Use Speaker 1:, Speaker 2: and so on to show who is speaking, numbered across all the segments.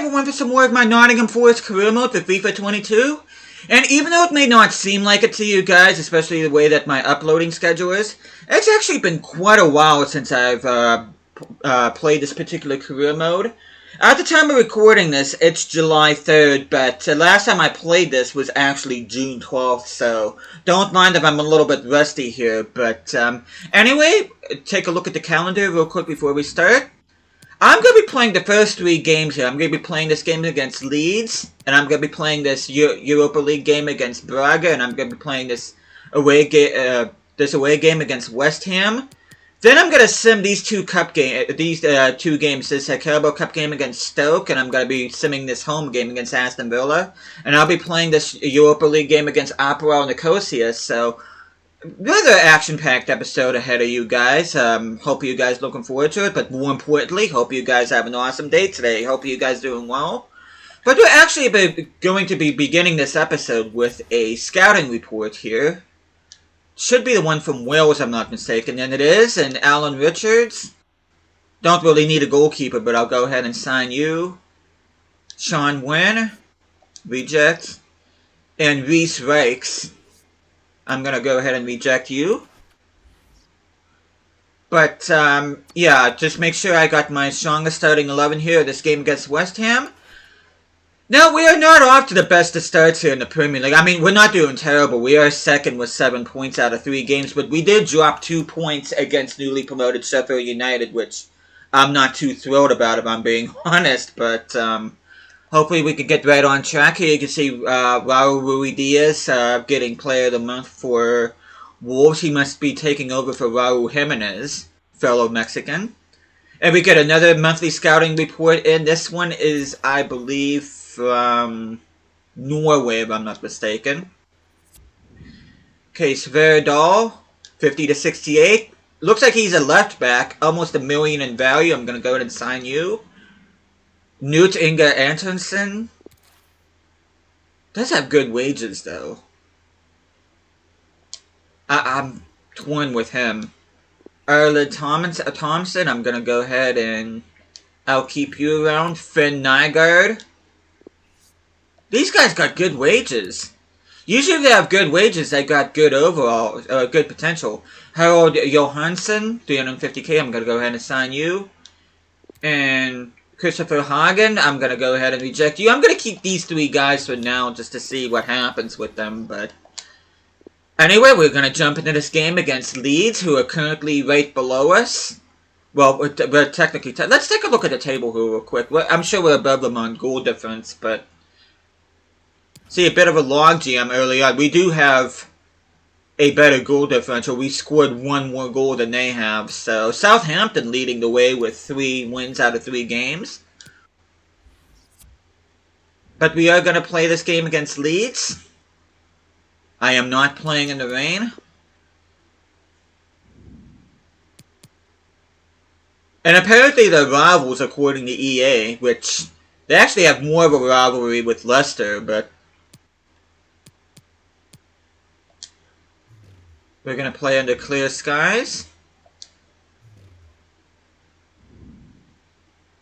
Speaker 1: everyone for some more of my Nottingham Forest career mode for FIFA 22. And even though it may not seem like it to you guys, especially the way that my uploading schedule is, it's actually been quite a while since I've played this particular career mode. At the time of recording this, it's July 3rd, but last time I played this was actually June 12th, so don't mind if I'm a little bit rusty here. But anyway, take a look at the calendar real quick before we start. I'm going to be playing the first 3 games here. I'm going to be playing this game against Leeds, and I'm going to be playing this Europa League game against Braga, and I'm going to be playing this away game against West Ham. Then I'm going to sim these 2 games, this Carabao Cup game against Stoke, and I'm going to be simming this home game against Aston Villa. And I'll be playing this Europa League game against Apoel Nicosia, so another action-packed episode ahead of you guys. Hope you guys looking forward to it, but more importantly, hope you guys have an awesome day today. Hope you guys doing well. But we're actually going to be beginning this episode with a scouting report here. Should be the one from Wales, I'm not mistaken, and it is, and Alan Richards. Don't really need a goalkeeper, but I'll go ahead and sign you. Sean Wynn, reject, and Reese Rakes. I'm going to go ahead and reject you. But, yeah, just make sure I got my strongest starting 11 here. This game against West Ham. Now, we are not off to the best of starts here in the Premier League. I mean, we're not doing terrible. We are second with 7 points out of 3 games. But we did drop 2 points against newly promoted Sheffield United, which I'm not too thrilled about, if I'm being honest. But, hopefully we can get right on track here. You can see Raul Ruidiaz getting Player of the Month for Wolves. He must be taking over for Raul Jimenez, fellow Mexican. And we get another monthly scouting report in. This one is, I believe, from Norway, if I'm not mistaken. Okay, Sverdal, 50 to 68. Looks like he's a left back, almost $1 million in value. I'm going to go ahead and sign you. Knut Inga Antonsen does have good wages, though. I'm torn with him. Erla Thompson, I'm going to go ahead and I'll keep you around. Finn Nygaard. These guys got good wages. Usually if they have good wages, they got good overall, good potential. Harold Johansson, 350k, I'm going to go ahead and assign you. And Christopher Hagen, I'm going to go ahead and reject you. I'm going to keep these 3 guys for now just to see what happens with them. But anyway, we're going to jump into this game against Leeds, who are currently right below us. Well, we're technically... let's take a look at the table here real quick. I'm sure we're above them on goal difference, but... see, a bit of a logjam early on. We do have a better goal differential. We scored 1 more goal than they have. So, Southampton leading the way with 3 wins out of 3 games. But we are going to play this game against Leeds. I am not playing in the rain. And apparently they're rivals according to EA, which they actually have more of a rivalry with Leicester, but we're going to play under clear skies.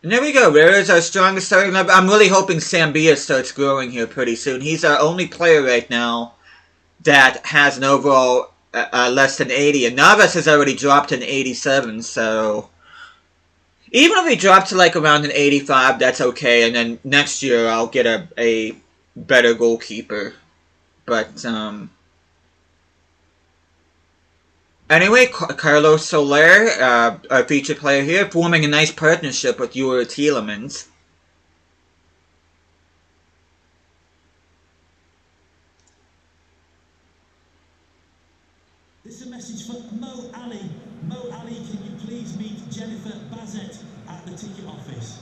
Speaker 1: And there we go. There is our strongest starting lineup. I'm really hoping Sambia starts growing here pretty soon. He's our only player right now that has an overall less than 80. And Navas has already dropped an 87, so even if he drops to like around an 85, that's okay. And then next year I'll get a better goalkeeper. But, anyway, Carlos Soler, our featured player here, forming a nice partnership with Jure Tielemans.
Speaker 2: This is a message for Mo Ali. Mo Ali, can you please meet Jennifer Bazette at the ticket office?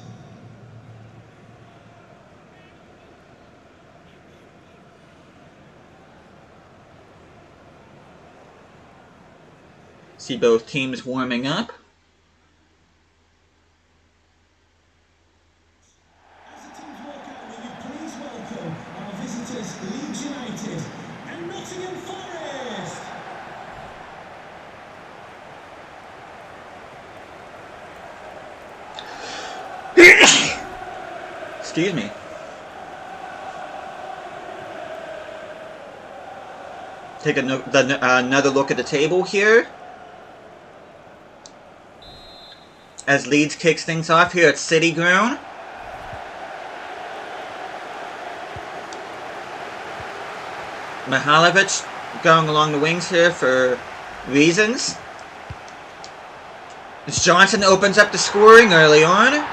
Speaker 1: See both teams warming up.
Speaker 2: As the teams walk out, will you please welcome our visitors, Leeds United and Nottingham Forest?
Speaker 1: Excuse me. Take another look at the table here. As Leeds kicks things off here at City Ground. Mihailovic going along the wings here for reasons. As Johnson opens up the scoring early on.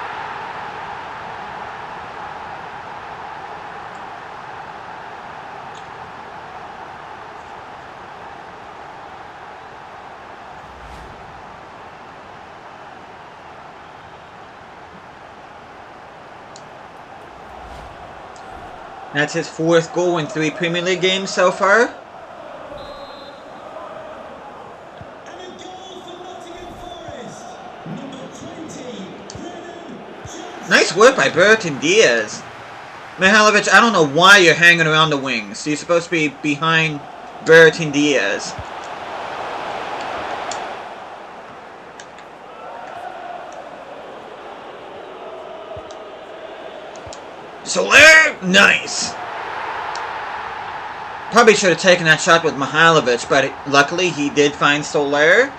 Speaker 1: That's his 4th goal in 3 Premier League games so far.
Speaker 2: And a goal for Nottingham Forest. Number 20, Brian Clough.
Speaker 1: Nice work by Burton Diaz. Mihailovic, I don't know why you're hanging around the wings. You're supposed to be behind Burton Diaz. Soler, nice. Probably should have taken that shot with Mihailovic, but luckily he did find Soler.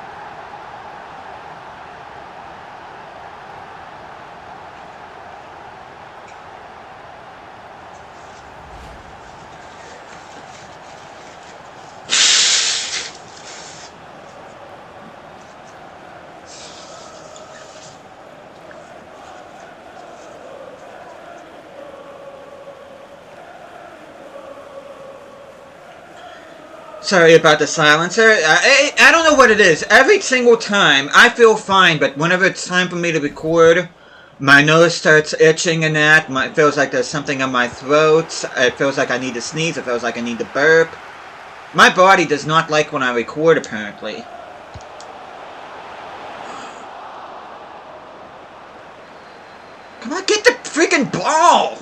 Speaker 1: Sorry about the silencer. I don't know what it is. Every single time, I feel fine, but whenever it's time for me to record, my nose starts itching and that. It feels like there's something in my throat. It feels like I need to sneeze. It feels like I need to burp. My body does not like when I record, apparently. Come on, get the freaking ball!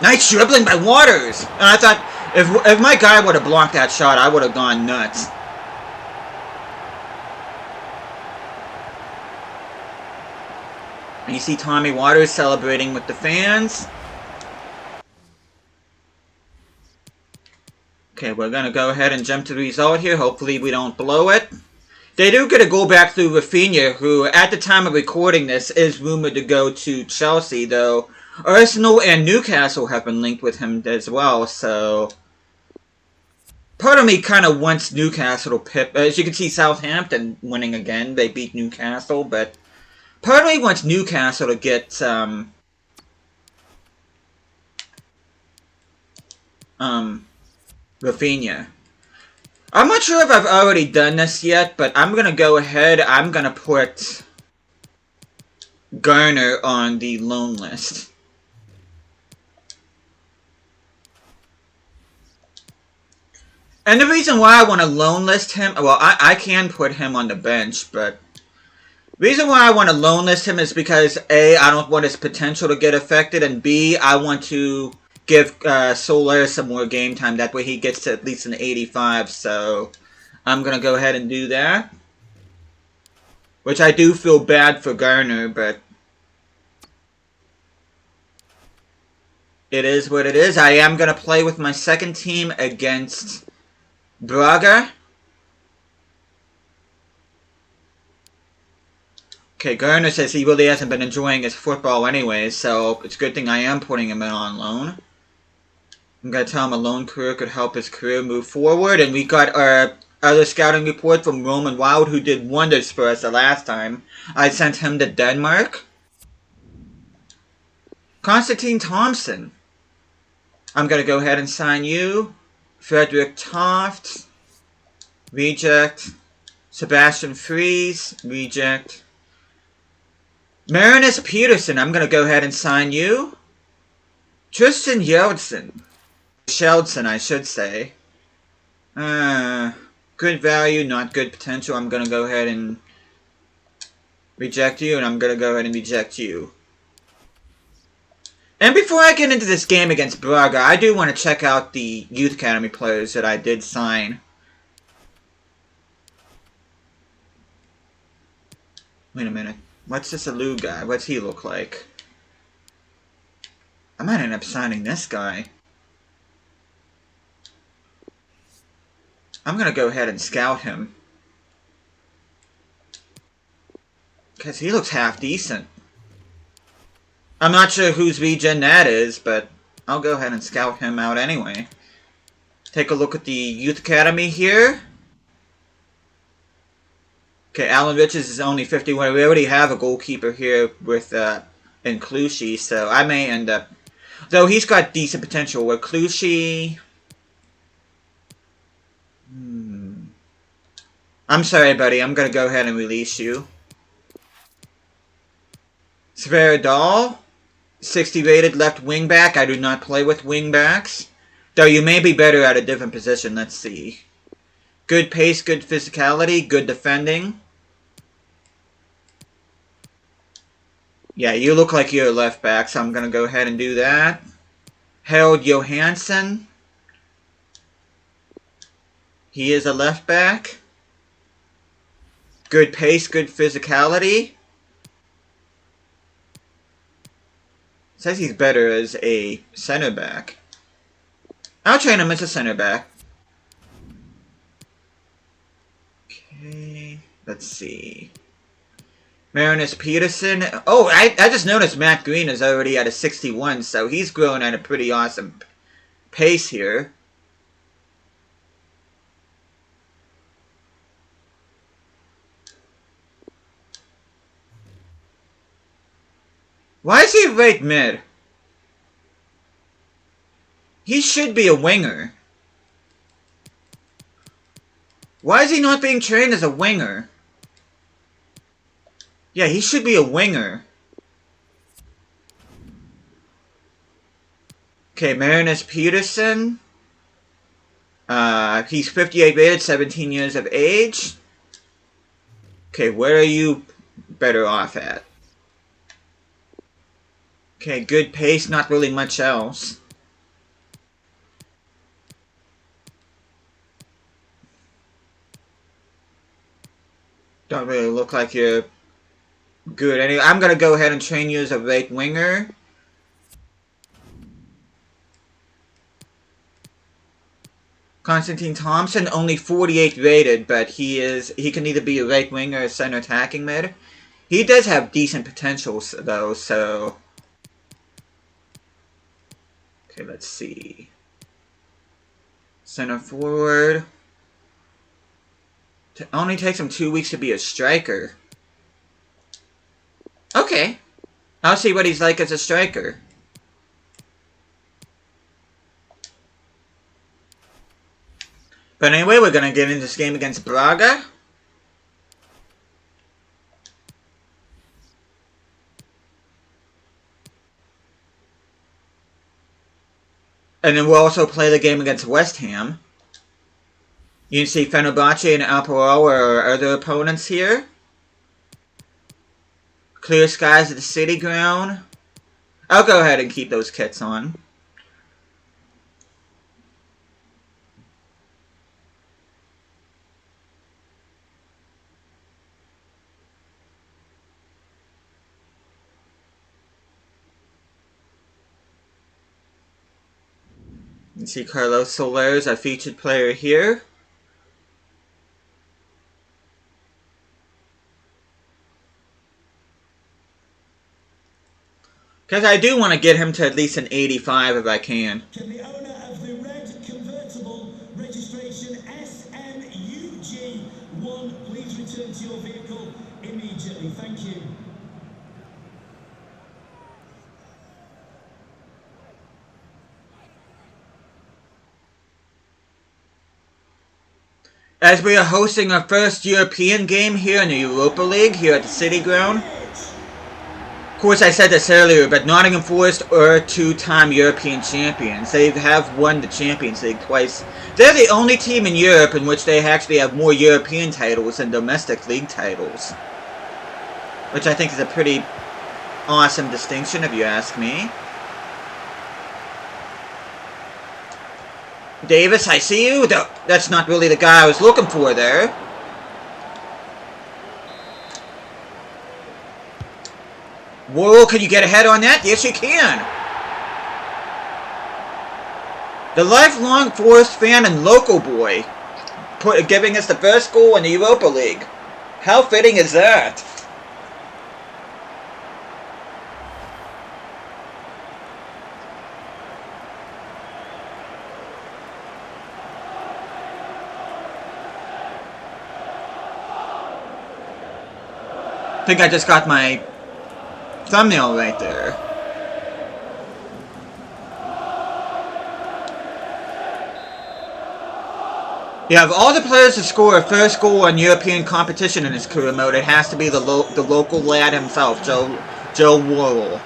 Speaker 1: Nice dribbling by Waters! And I thought, if my guy would have blocked that shot, I would have gone nuts. And you see Tommy Waters celebrating with the fans. Okay, we're going to go ahead and jump to the result here. Hopefully we don't blow it. They do get a goal back through Rafinha, who, at the time of recording this, is rumored to go to Chelsea, though Arsenal and Newcastle have been linked with him as well, so part of me kind of wants Newcastle to pip. As you can see, Southampton winning again. They beat Newcastle, but part of me wants Newcastle to get Rafinha. I'm not sure if I've already done this yet, but I'm going to go ahead. I'm going to put Garner on the loan list. And the reason why I want to loan list him, well, I can put him on the bench, but the reason why I want to loan list him is because A, I don't want his potential to get affected, and B, I want to give Soler some more game time. That way he gets to at least an 85, so I'm going to go ahead and do that. Which I do feel bad for Garner, but it is what it is. I am going to play with my second team against Braga. Okay, Garner says he really hasn't been enjoying his football anyway, so it's a good thing I am putting him in on loan. I'm going to tell him a loan career could help his career move forward, and we got our other scouting report from Roman Wild, who did wonders for us the last time. I sent him to Denmark. Konstantin Thompson. I'm going to go ahead and sign you. Frederick Toft. Reject. Sebastian Fries. Reject. Marinus Peterson. I'm going to go ahead and sign you. Tristan Yeldson. Sheldson, I should say. Good value, not good potential. I'm going to go ahead and reject you, and I'm going to go ahead and reject you. And before I get into this game against Braga, I do want to check out the Youth Academy players that I did sign. Wait a minute. What's this Alou guy? What's he look like? I might end up signing this guy. I'm gonna go ahead and scout him. Because he looks half decent. I'm not sure whose regen that is, but I'll go ahead and scout him out anyway. Take a look at the Youth Academy here. Okay, Alan Richards is only 51. We already have a goalkeeper here with Clough, so I may end up... Though he's got decent potential with Clough. I'm sorry, buddy. I'm going to go ahead and release you. Sveridal, 60 rated left wing back. I do not play with wing backs. Though you may be better at a different position. Let's see. Good pace, good physicality, good defending. Yeah, you look like you're a left back, so I'm going to go ahead and do that. Harold Johansson. He is a left back. Good pace, good physicality. Says he's better as a center back. I'll train him as a center back. Okay, let's see. Marinus Peterson. Oh, I just noticed Matt Green is already at a 61, so he's growing at a pretty awesome pace here. Why is he right mid? He should be a winger. Why is he not being trained as a winger? Yeah, he should be a winger. Okay, Marinus Peterson. He's 58 rated, 17 years of age. Okay, where are you better off at? Okay, good pace, not really much else. Don't really look like you're good. Anyway, I'm going to go ahead and train you as a right winger. Constantine Thompson, only 48 rated, but he can either be a right winger or center attacking mid. He does have decent potential, though, so... Okay, let's see. Center forward. It only takes him 2 weeks to be a striker. Okay. I'll see what he's like as a striker. But anyway, we're going to get into this game against Braga. And then we'll also play the game against West Ham. You can see Fenerbahce and Alparo are our other opponents here. Clear skies at the city ground. I'll go ahead and keep those kits on. You can see Carlos Soler's our featured player here. Because I do want to get him to at least an 85 if I can.
Speaker 2: Can the owner of the red convertible registration SNUG1 please return to your vehicle immediately? Thank you.
Speaker 1: As we are hosting our first European game here in the Europa League, here at the City Ground. Of course, I said this earlier, but Nottingham Forest are two-time European champions. They have won the Champions League twice. They're the only team in Europe in which they actually have more European titles than domestic league titles. Which I think is a pretty awesome distinction, if you ask me. Davis, I see you. That's not really the guy I was looking for there. Whoa, can you get ahead on that? Yes, you can. The lifelong Forest fan and local boy giving us the first goal in the Europa League. How fitting is that? I think I just got my thumbnail right there. Yeah, of all the players to score a first goal in European competition in his career mode, it has to be the local lad himself, Joe Worrell.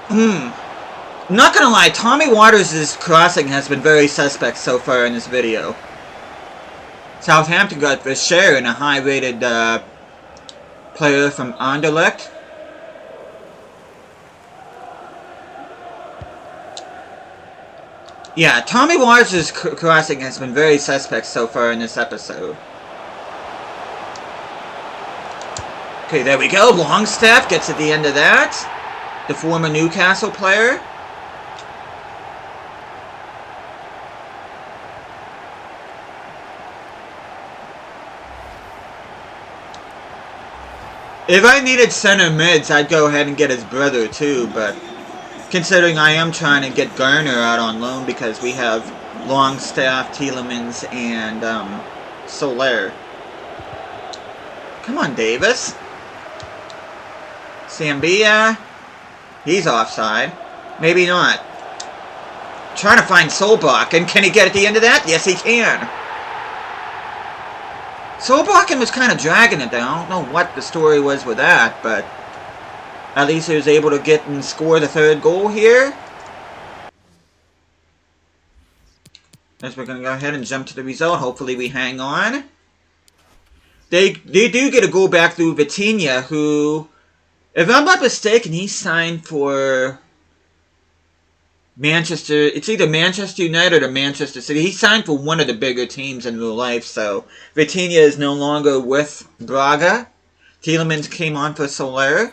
Speaker 1: I'm not gonna lie, Tommy Waters' crossing has been very suspect so far in this video. Southampton got Vischer and a high-rated player from Anderlecht. Yeah, Tommy Waters' crossing has been very suspect so far in this episode. Okay, there we go. Longstaff gets at the end of that. The former Newcastle player. If I needed center mids, I'd go ahead and get his brother too, but considering I am trying to get Garner out on loan because we have Longstaff, Tielemans, and Soler. Come on, Davis. Sambia. He's offside. Maybe not. Trying to find Solbach, and can he get at the end of that? Yes, he can. Solbakken was kind of dragging it down. I don't know what the story was with that, but at least he was able to get and score the third goal here. As we're going to go ahead and jump to the result. Hopefully we hang on. They do get a goal back through Vitinha, who, if I'm not mistaken, he signed for Manchester. It's either Manchester United or Manchester City. He signed for one of the bigger teams in real life, so Vitinha is no longer with Braga. Tielemans came on for Soler.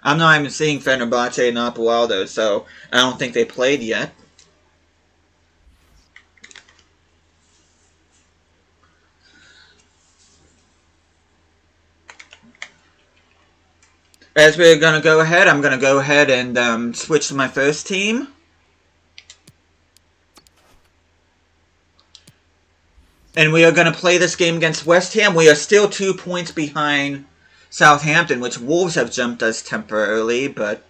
Speaker 1: I'm not even seeing Fenerbahce and Apualdo, so I don't think they played yet. As we're going to go ahead, I'm going to go ahead and switch to my first team. And we are going to play this game against West Ham. We are still 2 points behind Southampton, which Wolves have jumped us temporarily, but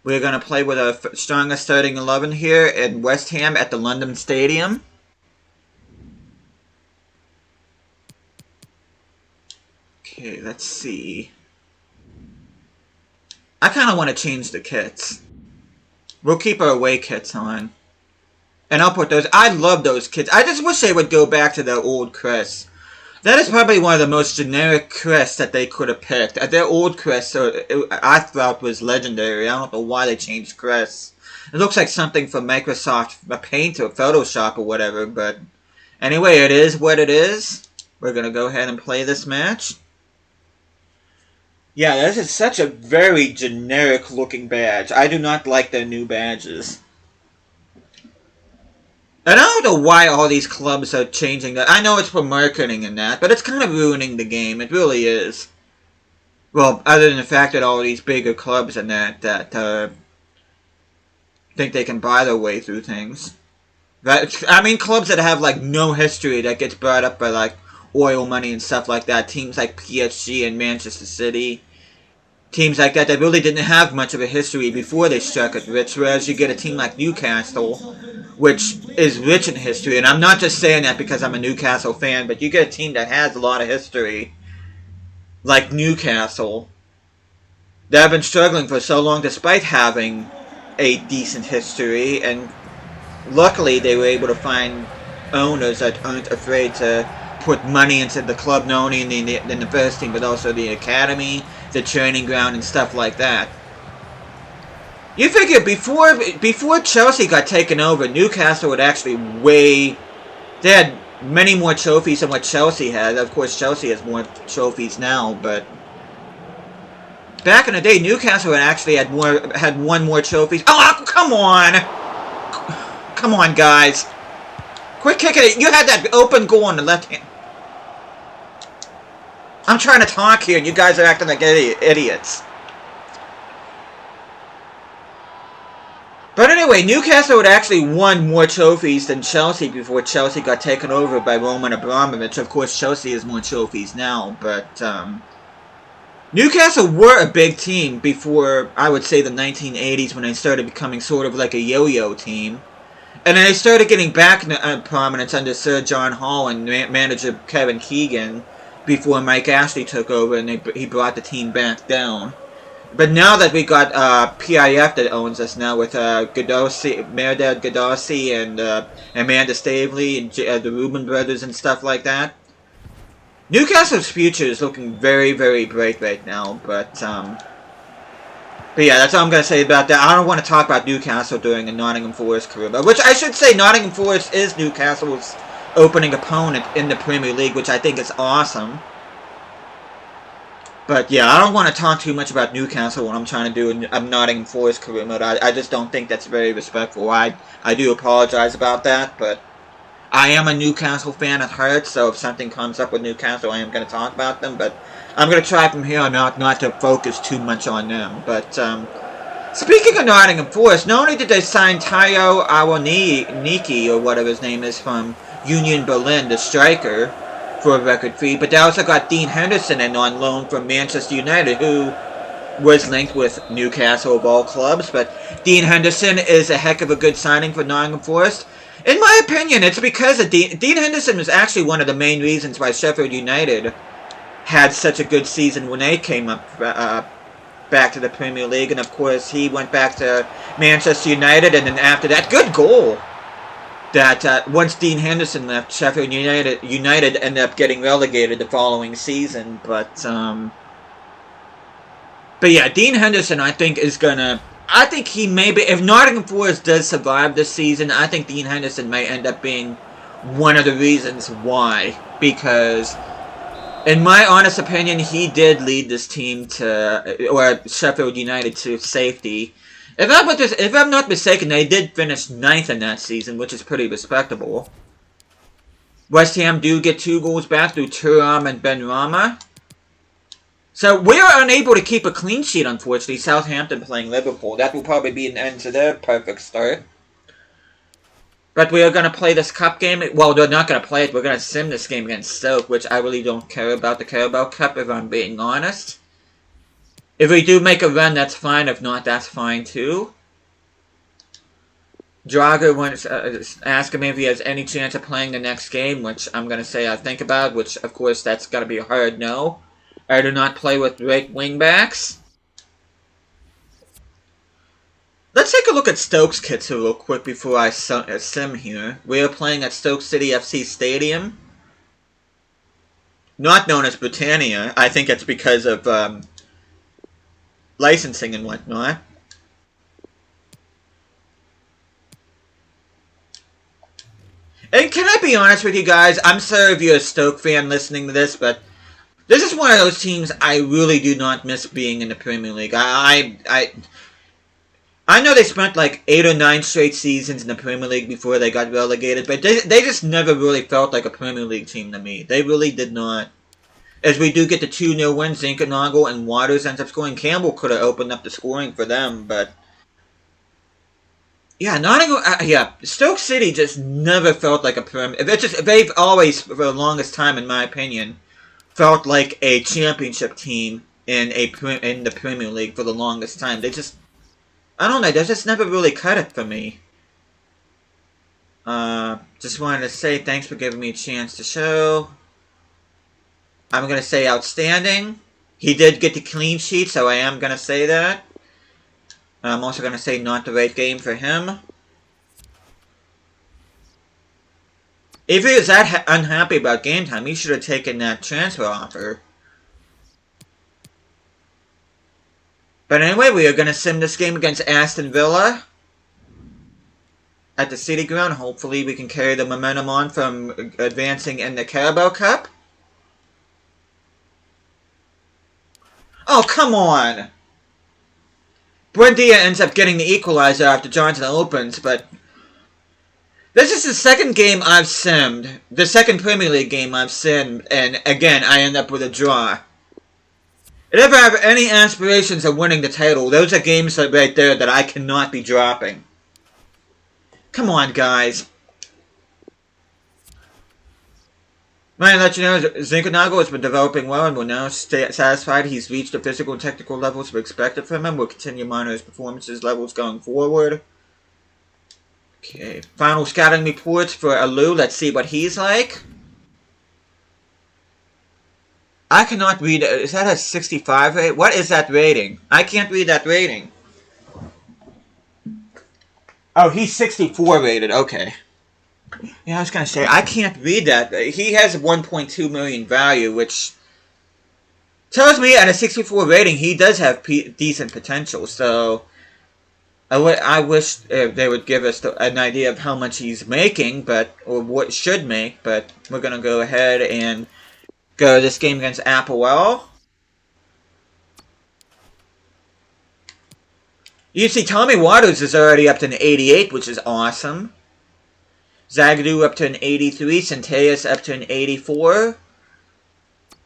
Speaker 1: we're going to play with our strongest starting 11 here in West Ham at the London Stadium. Okay, let's see. I kind of want to change the kits. We'll keep our away kits on. And I'll put those. I love those kits. I just wish they would go back to their old Chris. That is probably one of the most generic Chris that they could have picked. Their old Chris, I thought, was legendary. I don't know why they changed Chris. It looks like something from Microsoft Paint or Photoshop or whatever, but anyway, it is what it is. We're going to go ahead and play this match. Yeah, this is such a very generic looking badge. I do not like their new badges. And I don't know why all these clubs are changing that. I know it's for marketing and that, but it's kind of ruining the game. It really is. Well, other than the fact that all these bigger clubs and that think they can buy their way through things. But, I mean, clubs that have, like, no history that gets brought up by, like, oil money and stuff like that. Teams like PSG and Manchester City. Teams like that really didn't have much of a history before they struck it rich. Whereas you get a team like Newcastle, which is rich in history. And I'm not just saying that because I'm a Newcastle fan, but you get a team that has a lot of history, like Newcastle, that have been struggling for so long despite having a decent history. And luckily they were able to find owners that aren't afraid to put money into the club, not only in the first team, but also the academy, the training ground, and stuff like that. You figure before Chelsea got taken over, Newcastle would actually they had many more trophies than what Chelsea had. Of course, Chelsea has more trophies now, but back in the day, Newcastle had one more trophies. Oh, come on! Come on, guys. Quit kicking it. You had that open goal on the left hand. I'm trying to talk here, and you guys are acting like idiots. But anyway, Newcastle had actually won more trophies than Chelsea before Chelsea got taken over by Roman Abramovich. Of course, Chelsea has more trophies now, but Newcastle were a big team before, I would say, the 1980s, when they started becoming sort of like a yo-yo team. And then they started getting back into prominence under Sir John Hall and manager Kevin Keegan before Mike Ashley took over and he brought the team back down. But now that we got PIF that owns us now with Mehrdad Gaddafi and Amanda Stavely and the Reuben brothers and stuff like that, Newcastle's future is looking very, very bright right now. But yeah, that's all I'm going to say about that. I don't want to talk about Newcastle during a Nottingham Forest career, which I should say Nottingham Forest is Newcastle's opening opponent in the Premier League, which I think is awesome. But yeah, I don't want to talk too much about Newcastle when I'm trying to do a Nottingham Forest career mode. I just don't think that's very respectful. I do apologize about that, but I am a Newcastle fan at heart, so if something comes up with Newcastle, I am going to talk about them, but I'm going to try from here on out not to focus too much on them. But speaking of Nottingham Forest, not only did they sign Tayo Awaniki, or whatever his name is, from Union Berlin, the striker, for a record fee, but they also got Dean Henderson in on loan from Manchester United, who was linked with Newcastle of all clubs. But Dean Henderson is a heck of a good signing for Nottingham Forest. In my opinion, it's because of Dean Henderson was actually one of the main reasons why Sheffield United had such a good season when they came up back to the Premier League. And of course, he went back to Manchester United, and then after that, good goal. That once Dean Henderson left, Sheffield United ended up getting relegated the following season. But yeah, Dean Henderson, I think, I think he may be, if Nottingham Forest does survive this season, I think Dean Henderson may end up being one of the reasons why. Because, in my honest opinion, he did lead this team or Sheffield United to safety. If I'm not mistaken, they did finish 9th in that season, which is pretty respectable. West Ham do get 2 goals back through Thuram and Benrahma. So we are unable to keep a clean sheet, unfortunately. Southampton playing Liverpool. That will probably be an end to their perfect start. But we are going to play this cup game. Well, we're not going to play it. We're going to sim this game against Stoke, which I really don't care about the Carabao Cup, if I'm being honest. If we do make a run, that's fine. If not, that's fine too. Drago wants asking me if he has any chance of playing the next game, which I'm going to say I think about, which, of course, that's going to be a hard no. I do not play with great wingbacks. Let's take a look at Stoke's kits here real quick before I sim here. We are playing at Stoke City FC Stadium. Not known as Britannia. I think it's because of licensing and whatnot. And can I be honest with you guys? I'm sorry if you're a Stoke fan listening to this, but this is one of those teams I really do not miss being in the Premier League. I know they spent like 8 or 9 straight seasons in the Premier League before they got relegated, but they just never really felt like a Premier League team to me. They really did not. As we do get the 2-0 win, Zinkernagel and Waters ends up scoring. Campbell could have opened up the scoring for them, but yeah, Stoke City just never felt like a Premier. They've always, for the longest time, in my opinion, felt like a championship team in the Premier League for the longest time. I don't know, they just never really cut it for me. Just wanted to say thanks for giving me a chance to show. I'm going to say outstanding. He did get the clean sheet, so I am going to say that. I'm also going to say not the right game for him. If he was that unhappy about game time, he should have taken that transfer offer. But anyway, we are going to sim this game against Aston Villa at the City Ground. Hopefully we can carry the momentum on from advancing in the Carabao Cup. Oh, come on! Buendia ends up getting the equalizer after Johnson opens, but this is the second game I've simmed, the second Premier League game I've simmed, and again, I end up with a draw. If I have any aspirations of winning the title, those are games right there that I cannot be dropping. Come on, guys. Might let you know, Zinchenko has been developing well and will now stay satisfied he's reached the physical and technical levels we expected from him. We'll continue monitoring his performances levels going forward. Okay, final scouting reports for Alou. Let's see what he's like. I cannot read. Is that a 65 rate? What is that rating? I can't read that rating. Oh, he's 64 rated. Okay. Yeah, I was going to say, I can't read that. He has a 1.2 million value, which tells me at a 64 rating, he does have decent potential. So, I wish they would give us an idea of how much he's making, or what should make, but we're going to go ahead and go this game against Applewell. You see, Tommy Waters is already up to an 88, which is awesome. Zagadou up to an 83, Centeus up to an 84.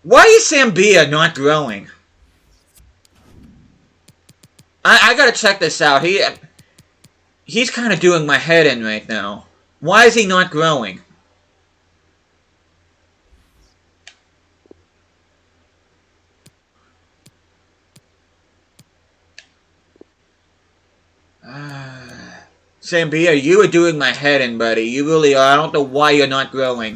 Speaker 1: Why is Sambia not growing? I gotta check this out. He's kind of doing my head in right now. Why is he not growing? Sambia, you are doing my head in, buddy. You really are. I don't know why you're not growing.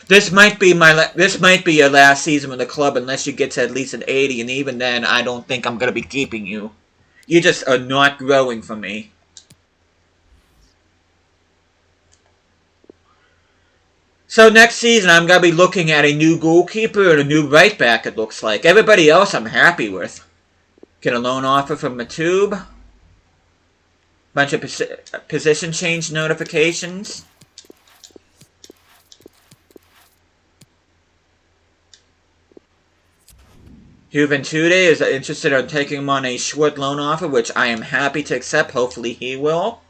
Speaker 1: This might be your last season with the club unless you get to at least an 80, and even then, I don't think I'm gonna be keeping you. You just are not growing for me. So next season, I'm gonna be looking at a new goalkeeper and a new right back. It looks like everybody else I'm happy with. Get a loan offer from Matube. Bunch of position change notifications. Juventude is interested in taking him on a short loan offer, which I am happy to accept. Hopefully he will.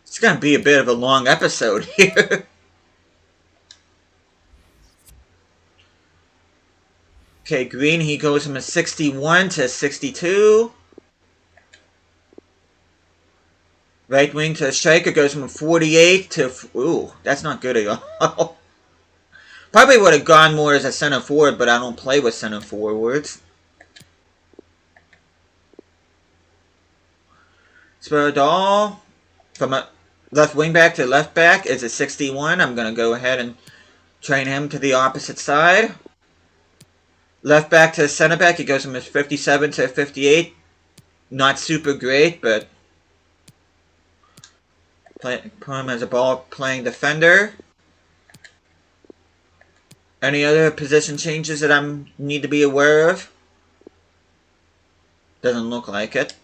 Speaker 1: It's going to be a bit of a long episode here. Okay, Green, he goes from a 61 to a 62. Right wing to a striker goes from a 48 to... Ooh, that's not good at all. Probably would have gone more as a center forward, but I don't play with center forwards. Spiridal, from a left wing back to left back, is a 61. I'm going to go ahead and train him to the opposite side. Left back to center back, he goes from a 57 to a 58. Not super great, but put him as a ball-playing defender. Any other position changes that I need to be aware of? Doesn't look like it.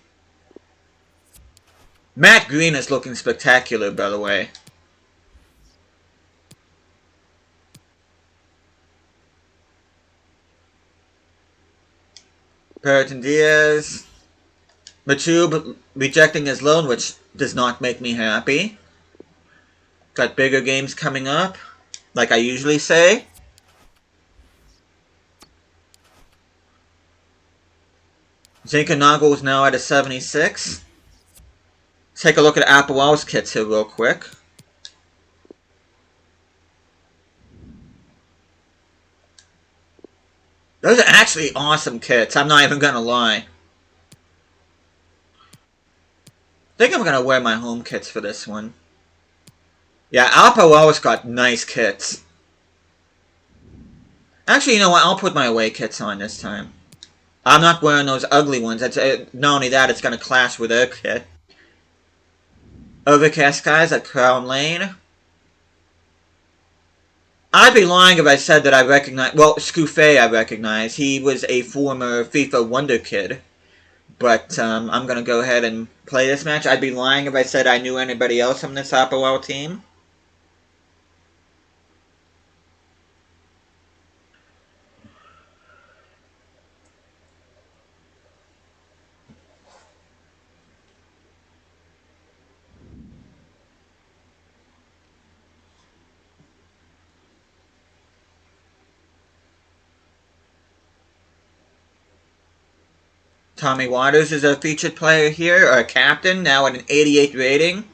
Speaker 1: Matt Green is looking spectacular, by the way. Perriton Diaz. Matube rejecting his loan, which does not make me happy. Got bigger games coming up, like I usually say. Zinchenko is now at a 76. Let's take a look at Applewell's kits here real quick. Those are actually awesome kits, I'm not even gonna lie. I think I'm gonna wear my home kits for this one. Yeah, Applewell's got nice kits. Actually, you know what? I'll put my away kits on this time. I'm not wearing those ugly ones. Not only that, it's gonna clash with their kit. Overcast skies at Crown Lane. I'd be lying if I said that I recognize... Well, Scouffet I recognize. He was a former FIFA Wonder Kid. But I'm going to go ahead and play this match. I'd be lying if I said I knew anybody else from this Apoel team. Tommy Waters is a featured player here, our captain, now at an 88 rating.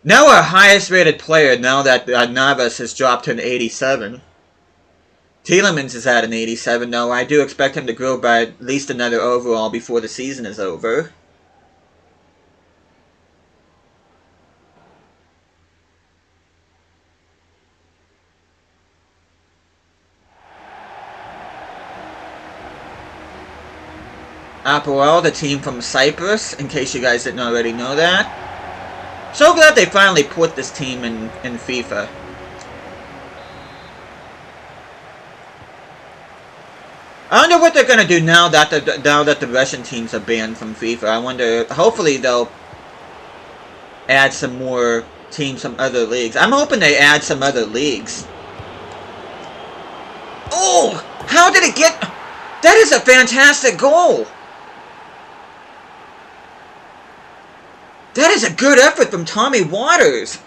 Speaker 1: Now our highest rated player, now that Navas has dropped to an 87. Tielemans is at an 87, though I do expect him to grow by at least another overall before the season is over. Apoel, the team from Cyprus, in case you guys didn't already know that. So glad they finally put this team in FIFA. I wonder what they're going to do now that the Russian teams are banned from FIFA. I wonder, hopefully they'll add some more teams from other leagues. I'm hoping they add some other leagues. Oh! How did it get... That is a fantastic goal! That is a good effort from Tommy Waters.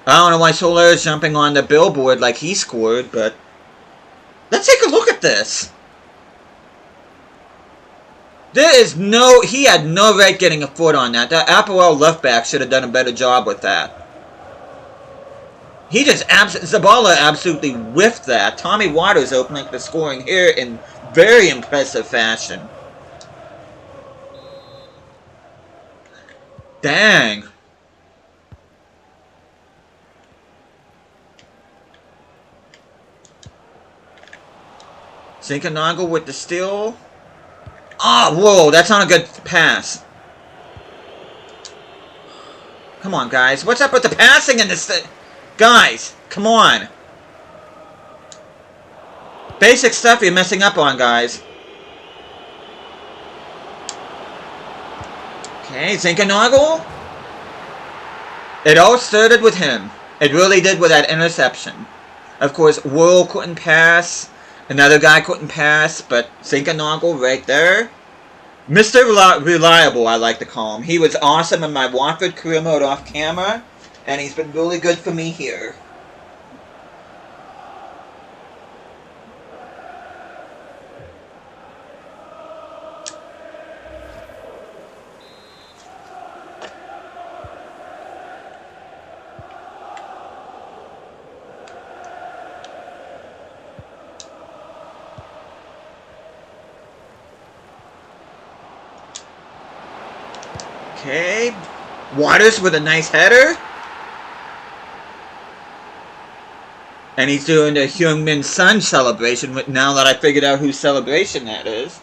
Speaker 1: I don't know why Soler is jumping on the billboard like he scored, but... Let's take a look at this. There is no... He had no right getting a foot on that. That Apoel left back should have done a better job with that. He just... Zabala absolutely whiffed that. Tommy Waters opening the scoring here in very impressive fashion. Dang. Zinkernagel with the steal. Oh, whoa, that's not a good pass. Come on, guys. What's up with the passing in this? Guys, come on. Basic stuff you're messing up on, guys. Okay, Zinkernagel. It all started with him. It really did with that interception. Of course, Worrell couldn't pass. Another guy couldn't pass, but Zinkernagel right there. Mr. Reliable, I like to call him. He was awesome in my Watford career mode off camera, and he's been really good for me here. Okay, Waters with a nice header. And he's doing the Heung-min Son celebration now that I figured out whose celebration that is.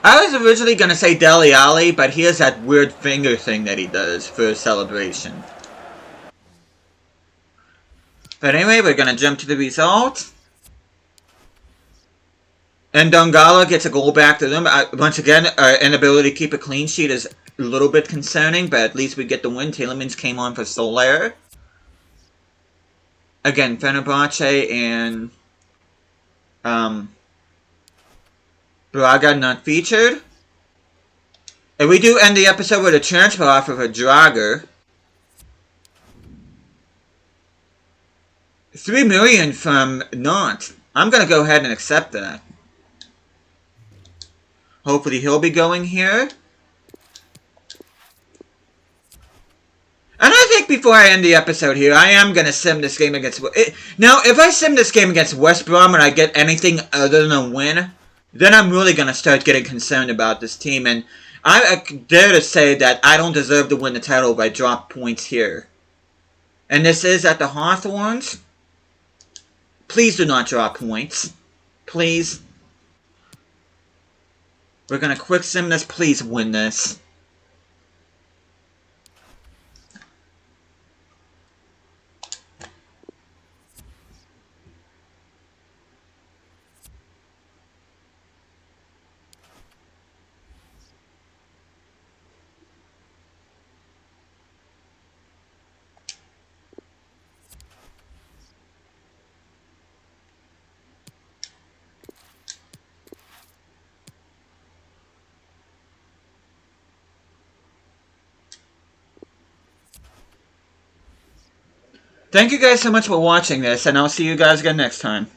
Speaker 1: I was originally going to say Dele Alli, but he has that weird finger thing that he does for a celebration. But anyway, we're going to jump to the result. And Dongala gets a goal back to them. Once again, our inability to keep a clean sheet is a little bit concerning, but at least we get the win. Tielemans came on for Soler. Again, Fenerbahce and Braga not featured. And we do end the episode with a transfer offer for Drager. 3 million from Nantes. I'm going to go ahead and accept that. Hopefully he'll be going here. And I think before I end the episode here, I am going to sim this game against... Now, if I sim this game against West Brom and I get anything other than a win, then I'm really going to start getting concerned about this team. And I dare to say that I don't deserve to win the title if I drop points here. And this is at the Hawthorns. Please do not drop points. Please. We're gonna quick sim this. Please win this. Thank you guys so much for watching this, and I'll see you guys again next time.